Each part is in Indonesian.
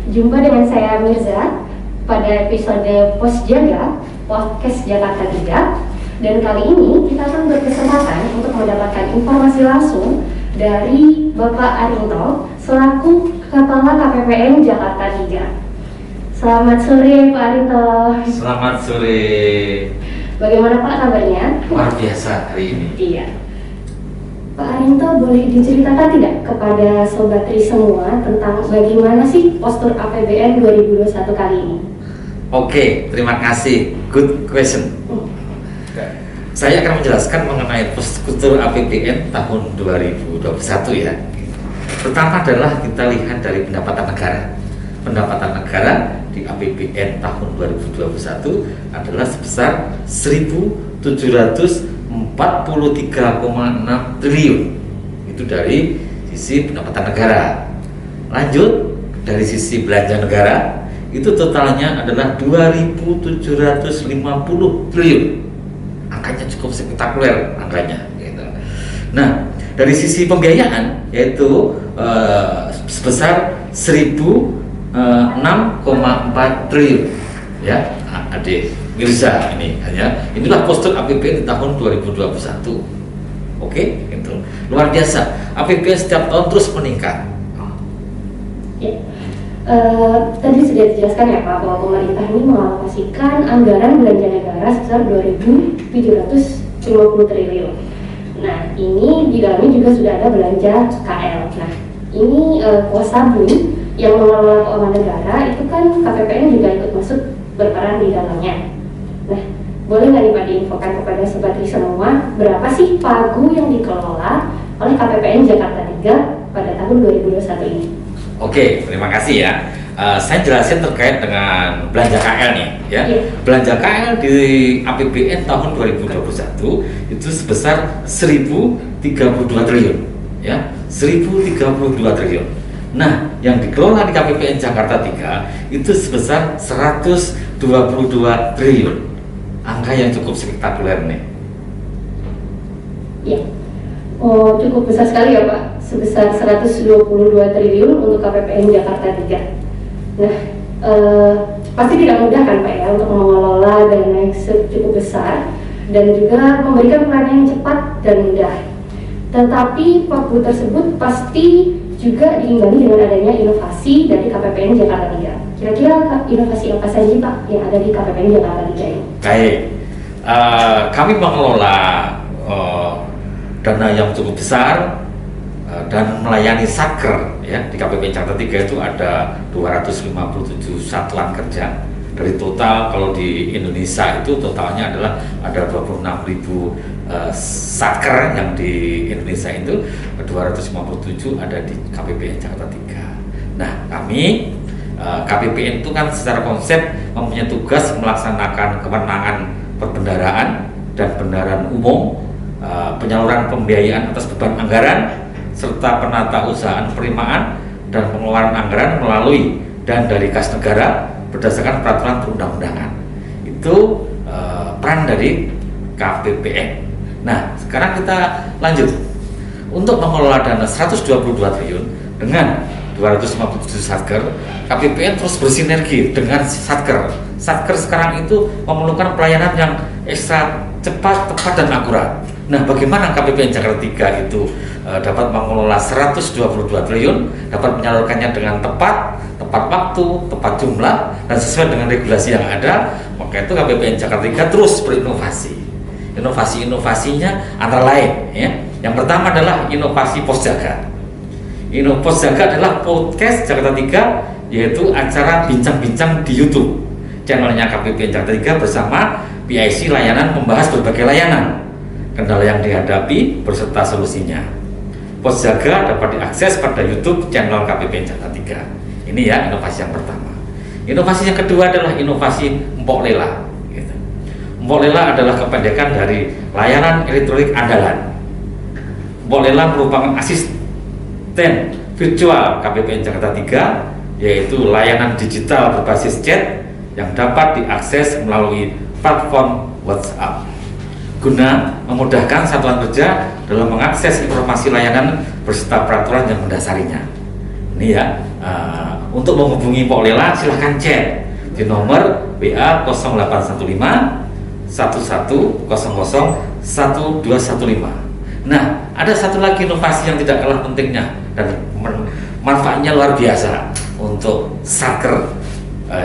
Jumpa dengan saya Mirza pada episode Posjaga Podcast Jakarta 3. Dan kali ini kita akan berkesempatan untuk mendapatkan informasi langsung dari Bapak Arinto selaku Kepala KPPN Jakarta 3. Selamat sore Pak Arinto. Selamat sore. Bagaimana Pak kabarnya? Luar biasa hari ini. Iya. Pak Arinto, boleh diceritakan tidak kepada Sobat Tri semua tentang bagaimana sih postur APBN 2021 kali ini? Oke, terima kasih. Good question. Saya akan menjelaskan mengenai postur APBN tahun 2021 ya. Pertama adalah kita lihat dari pendapatan negara. Pendapatan negara di APBN tahun 2021 adalah sebesar 1.743,6 triliun. Itu dari sisi pendapatan negara. Lanjut, dari sisi belanja negara itu totalnya adalah 2.750 triliun. Angkanya cukup spektakuler angkanya gitu. Nah, dari sisi pembiayaan yaitu sebesar 1.006,4 triliun ya. Adik Mirza inilah postur APBN di tahun 2021. Oke, itu luar biasa. APBN setiap tahun terus meningkat. Ya. Tadi sudah dijelaskan ya Pak bahwa pemerintah ini mengalokasikan anggaran belanja negara sebesar 2.750 triliun. Nah, ini di dalamnya juga sudah ada belanja KL. Nah, ini kuasa BUN yang mengelola keuangan negara itu kan KPPN juga ikut masuk berperan di dalamnya. Nah, boleh nggak nih Pak diinfokan kepada Sobat Tri semua berapa sih pagu yang dikelola oleh KPPN Jakarta 3 pada tahun 2021 ini? Oke, terima kasih ya. Saya jelasin terkait dengan belanja KL nih ya. Belanja KL di APBN tahun 2021 itu sebesar 1.032 triliun ya. 1.032 triliun. Nah, yang dikelola di KPPN Jakarta 3 itu sebesar 122 triliun. Angka yang cukup spektakuler nih. Iya. Oh, cukup besar sekali ya Pak. Sebesar 122 triliun untuk KPPN Jakarta 3. Nah, pasti tidak mudah kan Pak ya untuk mengelola dana yang cukup besar dan juga memberikan pelayanan yang cepat dan mudah. Tetapi pagu tersebut pasti juga diimbangi dengan adanya inovasi dari KPPN Jakarta 3. Kira-kira inovasi apa saja Pak yang ada di KPPN Jakarta 3 ini? Baik, kami mengelola dana yang cukup besar dan melayani satker ya. Di KPPN Jakarta 3 itu ada 257 satuan kerja. Dari total kalau di Indonesia itu totalnya adalah ada 26.000 satker yang di Indonesia itu 257 ada di KPPN Jakarta 3. Nah, kami KPPN itu kan secara konsep mempunyai tugas melaksanakan kewenangan perbendaharaan dan bendaharaan umum, penyaluran pembiayaan atas beban anggaran, serta penata usahaan penerimaan dan pengeluaran anggaran melalui dan dari kas negara berdasarkan peraturan perundang-undangan. Itu peran dari KPPN. Nah, sekarang kita lanjut. Untuk mengelola dana 122 triliun dengan 257 satker, KPPN terus bersinergi dengan satker. Satker sekarang itu memerlukan pelayanan yang ekstra cepat, tepat, dan akurat. Nah, bagaimana KPPN Jakarta 3 itu dapat mengelola 122 triliun, dapat menyalurkannya dengan tepat waktu, tepat jumlah, dan sesuai dengan regulasi yang ada. Maka itu KPPN Jakarta 3 terus berinovasi. Inovasi-inovasinya antara lain ya. Yang pertama adalah inovasi Posjaga. Posjaga adalah podcast Jakarta 3, yaitu acara bincang-bincang di YouTube. Channelnya KPPN Jakarta 3 bersama PIC layanan membahas berbagai layanan, kendala yang dihadapi berserta solusinya. Posjaga dapat diakses pada YouTube channel KPPN Jakarta 3. Ini ya inovasi yang pertama. Inovasi yang kedua adalah inovasi Mpok Lela. Gitu. Mpok Lela adalah kependekan dari layanan elektronik andalan. Mpok Lela merupakan asisten virtual KPPN Jakarta 3, yaitu layanan digital berbasis chat yang dapat diakses melalui platform WhatsApp, guna memudahkan satuan kerja dalam mengakses informasi layanan beserta peraturan yang mendasarinya. Ini ya untuk menghubungi Pok Lela silahkan chat di nomor WA 0815 1100 1215. Nah, ada satu lagi inovasi yang tidak kalah pentingnya dan manfaatnya luar biasa untuk Satker,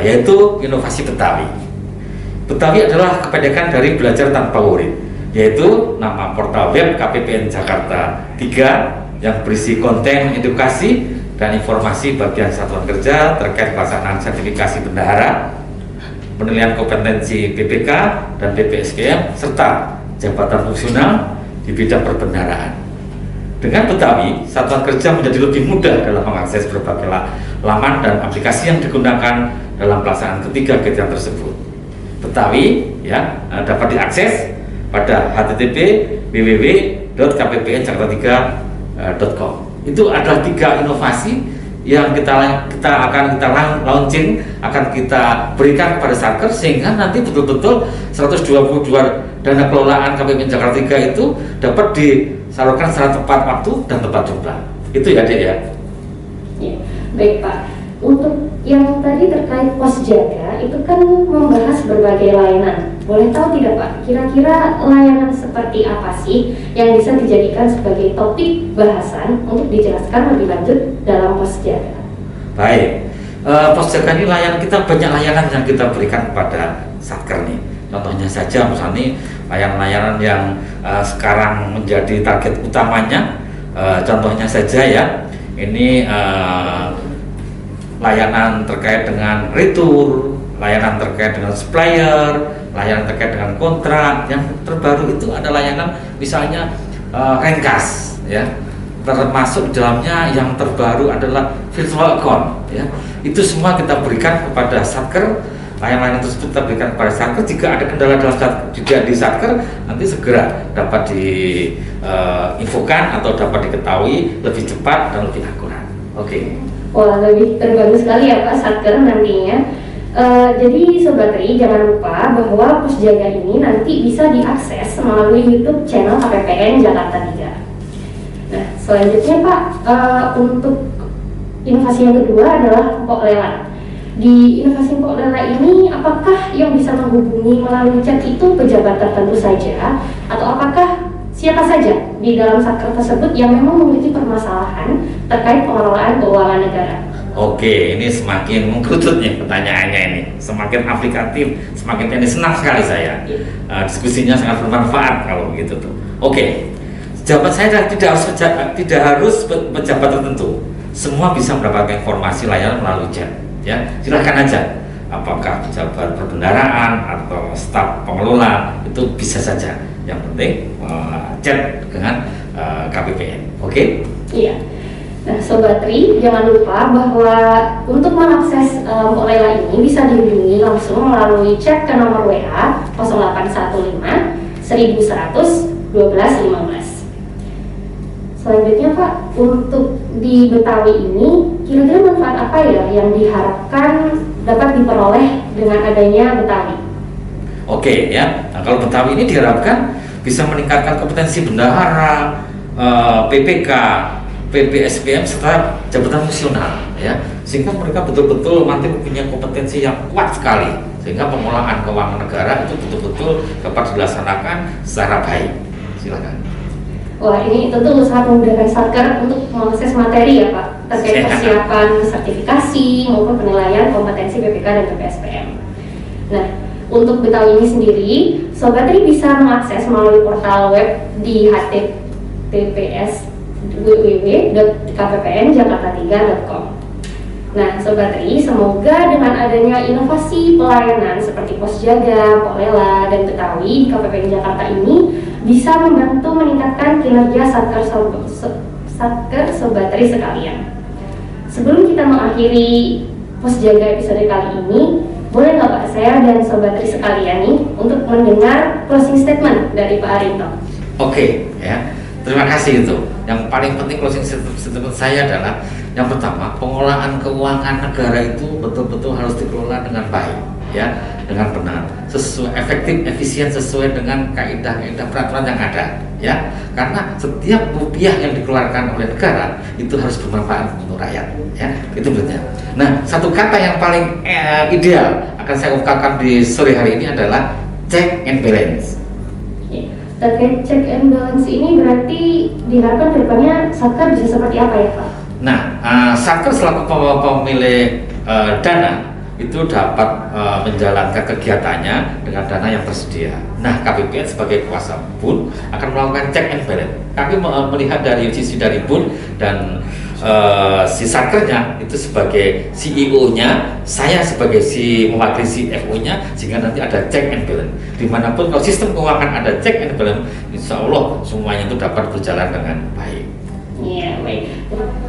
yaitu inovasi Betawi. Betawi adalah kependekan dari belajar tanpa murid, yaitu nama portal web KPPN Jakarta 3 yang berisi konten edukasi dan informasi bagian satuan kerja terkait pelaksanaan sertifikasi bendahara, penilaian kompetensi BPK dan BPSPM, serta jabatan fungsional di bidang perbendaharaan. Dengan Betawi, satuan kerja menjadi lebih mudah dalam mengakses berbagai laman dan aplikasi yang digunakan dalam pelaksanaan ketiga kegiatan tersebut. Betawi dapat diakses pada http://www.kppnjakarta3.com. Itu adalah 3 inovasi yang kita akan launching, akan kita berikan kepada Satker, sehingga nanti betul-betul 122 dana kelolaan KPPN Jakarta 3 itu dapat disalurkan secara tepat waktu dan tepat jumlah. Itu ya, Dek ya. Ya, baik Pak. Untuk yang tadi terkait pos jaga itu kan membahas berbagai layanan. Boleh tahu tidak Pak, kira-kira layanan seperti apa sih yang bisa dijadikan sebagai topik bahasan untuk dijelaskan lebih lanjut dalam pos jaga? Baik, pos jaga ini kita banyak layanan yang kita berikan kepada Satker nih. Contohnya saja misalnya layanan-layanan yang sekarang menjadi target utamanya, contohnya saja ya, ini layanan terkait dengan retur, layanan terkait dengan supplier, layanan terkait dengan kontrak. Yang terbaru itu ada layanan misalnya Rengkas ya, termasuk dalamnya yang terbaru adalah virtual account ya. Itu semua kita berikan kepada Satker. Layanan tersebut kita berikan kepada Satker. Jika ada kendala di Satker, nanti segera dapat diinfokan atau dapat diketahui lebih cepat dan lebih akurat. Oke. Wah, lebih terbaru sekali ya Pak Satker nantinya. Jadi Sobat Tri, jangan lupa bahwa pos jaga ini nanti bisa diakses melalui YouTube channel KPPN Jakarta 3. Nah, selanjutnya Pak, untuk inovasi yang kedua adalah Pok Lela. Di inovasi Pok Lela ini, apakah yang bisa menghubungi melalui chat itu pejabat tertentu saja, atau apakah siapa saja di dalam Satker tersebut yang memang memiliki permasalahan terkait pengelolaan keuangan negara? Oke, ini semakin mengkerucut nih pertanyaannya ini, semakin aplikatif, semakin ini senang sekali saya. Diskusinya sangat bermanfaat kalau begitu tuh. Oke, jawaban saya tidak harus pejabat tertentu, semua bisa mendapatkan informasi layanan melalui chat. Ya, silahkan aja. Apakah pejabat perbendaharaan atau staf pengelola itu bisa saja. Yang penting chat dengan KPPN. Oke? Iya. Nah, Sobat Tri, jangan lupa bahwa untuk mengakses Pok Lela ini bisa dihubungi langsung melalui chat ke nomor WA 0815 1100 1215. Selanjutnya Pak, untuk di Betawi ini kira-kira manfaat apa ya yang diharapkan dapat diperoleh dengan adanya Betawi? Oke ya, nah, kalau Betawi ini diharapkan bisa meningkatkan kompetensi bendahara, PPK, PPSPM serta jabatan fungsional ya, sehingga mereka betul-betul nanti mempunyai kompetensi yang kuat sekali, sehingga pengelolaan keuangan negara itu betul-betul dapat dilaksanakan secara baik. Silakan. Wah, ini tentu sangat memudahkan Satker untuk mengakses materi ya Pak, terkait persiapan sertifikasi maupun penilaian kompetensi BPK dan BPSPM. Nah, untuk Betawi ini sendiri, Sobat Tri bisa mengakses melalui portal web di https www.kppnjakarta3.com. Nah, Sobat Tri, semoga dengan adanya inovasi pelayanan seperti pos jaga, Pok Lela, dan Betawi di KPPN Jakarta ini bisa membantu meningkatkan kinerja Satker Sobat Tri sekalian. Sebelum kita mengakhiri pos jaga episode kali ini, boleh nggak Pak, saya dan Sobat Tri sekalian nih untuk mendengar closing statement dari Pak Arinto? Oke, ya. Terima kasih itu. Yang paling penting closing statement saya adalah yang pertama, pengelolaan keuangan negara itu betul-betul harus dikelola dengan baik. ya dengan benar, sesuai efektif, efisien sesuai dengan kaidah-kaidah peraturan yang ada, ya. Karena setiap rupiah yang dikeluarkan oleh negara itu harus bermanfaat untuk rakyat, ya. Itu benarnya. Nah, satu kata yang paling ideal akan saya ungkapkan di sore hari ini adalah check and balance. Terkait check and balance ini berarti diharapkan kedepannya Satker bisa seperti apa ya Pak? Nah, Satker selaku pemilik dana itu dapat menjalankan kegiatannya dengan dana yang tersedia. Nah, KPPN sebagai kuasa BUN akan melakukan check and balance. Kami melihat dari sisi dari BUN dan si Satkernya itu sebagai CEO-nya, saya sebagai si mewakili CFO-nya, sehingga nanti ada check and balance. Dimanapun kalau sistem keuangan ada check and balance, insya Allah semuanya itu dapat berjalan dengan baik. Iya, baik.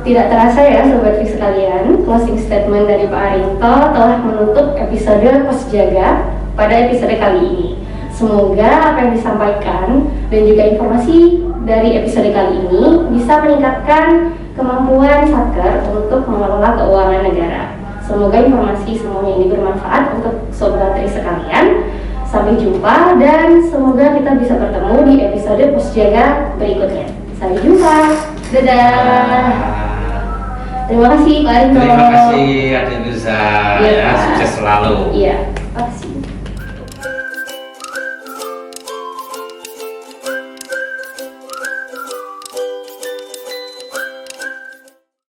Tidak terasa ya Sobat Trik sekalian, closing statement dari Pak Arinto telah menutup episode Pos Jaga pada episode kali ini. Semoga apa yang disampaikan dan juga informasi dari episode kali ini bisa meningkatkan kemampuan Satker untuk mengelola keuangan negara. Semoga informasi semuanya ini bermanfaat untuk Sobat Trik sekalian. Sampai jumpa dan semoga kita bisa bertemu di episode Pos Jaga berikutnya. Sampai jumpa. Dadah. Terima kasih Pak Arinto. Terima kasih Adik Mirza, ya, sukses selalu. Iya.